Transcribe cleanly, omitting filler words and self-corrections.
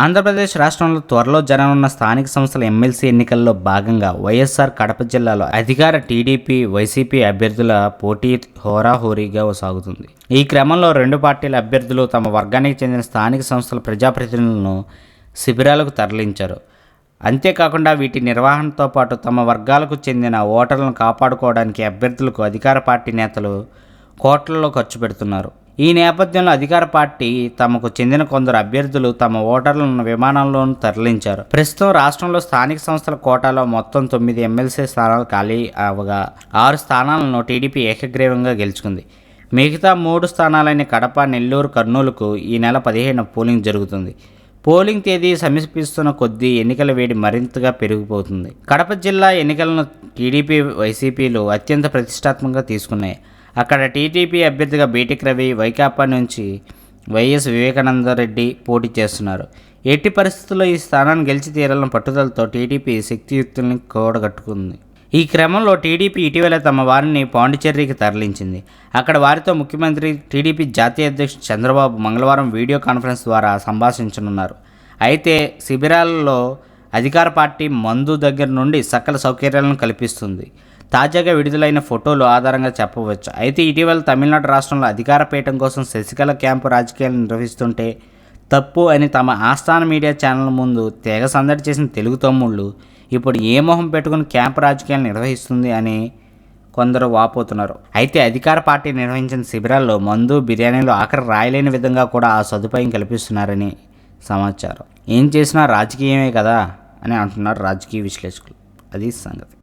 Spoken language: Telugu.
ఆంధ్రప్రదేశ్ రాష్ట్రంలో త్వరలో జరగనున్న స్థానిక సంస్థల ఎమ్మెల్సీ ఎన్నికల్లో భాగంగా వైఎస్ఆర్ కడప జిల్లాలో అధికార టీడీపీ, వైసీపీ అభ్యర్థుల పోటీ హోరాహోరీగా సాగుతుంది. ఈ క్రమంలో రెండు పార్టీల అభ్యర్థులు తమ వర్గానికి చెందిన స్థానిక సంస్థల ప్రజాప్రతినిధులను శిబిరాలకు తరలించారు. అంతేకాకుండా వీటి నిర్వహణతో పాటు తమ వర్గాలకు చెందిన ఓటర్లను కాపాడుకోవడానికి అభ్యర్థులకు అధికార పార్టీ నేతలు కోట్లలో ఖర్చు పెడుతున్నారు. ఈ నేపథ్యంలో అధికార పార్టీ తమకు చెందిన కొందరు అభ్యర్థులు తమ ఓటర్లను విమానాల్లోనూ తరలించారు. ప్రస్తుతం రాష్ట్రంలో స్థానిక సంస్థల కోటాలో మొత్తం 9 ఎమ్మెల్సీ స్థానాలు ఖాళీ అవగా 6 స్థానాలను టీడీపీ ఏకగ్రీవంగా గెలుచుకుంది. మిగతా 3 స్థానాలైన కడప, నెల్లూరు, కర్నూలుకు ఈ నెల 15న పోలింగ్ జరుగుతుంది. పోలింగ్ తేదీ సమీపిస్తున్న కొద్దీ ఎన్నికల వేడి మరింతగా పెరిగిపోతుంది. కడప జిల్లా ఎన్నికలను టీడీపీ, వైసీపీలు అత్యంత ప్రతిష్టాత్మకంగా తీసుకున్నాయి. అక్కడ టీడీపీ అభ్యర్థిగా బీటెక్ రవి, వైకాపా నుంచి వైఎస్ వివేకానందరెడ్డి పోటీ చేస్తున్నారు. ఎట్టి పరిస్థితుల్లో ఈ స్థానాన్ని గెలిచి తీరాలని పట్టుదలతో టీడీపీ శక్తియుక్తుల్ని కూడగట్టుకుంది. ఈ క్రమంలో టీడీపీ ఇటీవల తమ వారిని పాండిచ్చేరికి తరలించింది. అక్కడ వారితో ముఖ్యమంత్రి, టీడీపీ జాతీయ అధ్యక్షుడు చంద్రబాబు మంగళవారం వీడియో కాన్ఫరెన్స్ ద్వారా సంభాషించనున్నారు. అయితే శిబిరాలలో అధికార పార్టీ మందు దగ్గర నుండి సకల సౌకర్యాలను కల్పిస్తుంది. తాజాగా విడుదలైన ఫోటోలు ఆధారంగా చెప్పవచ్చు. అయితే ఇటీవల తమిళనాడు రాష్ట్రంలో అధికార పీఠం కోసం శశికళ క్యాంపు రాజకీయాలు నిర్వహిస్తుంటే తప్పు అని తమ ఆస్థాన మీడియా ఛానల్ ముందు తెగ సందడి చేసిన తెలుగు తమ్ముళ్ళు ఇప్పుడు ఏ మొహం పెట్టుకుని క్యాంపు రాజకీయాలు నిర్వహిస్తుంది అని కొందరు వాపోతున్నారు. అయితే అధికార పార్టీ నిర్వహించిన శిబిరాల్లో మందు, బిర్యానీలు ఆఖరి రాయలేని విధంగా కూడా ఆ సదుపాయం కల్పిస్తున్నారని సమాచారం. ఏం చేసినా రాజకీయమే కదా అని అంటున్నారు రాజకీయ విశ్లేషకులు. అది సంగతి.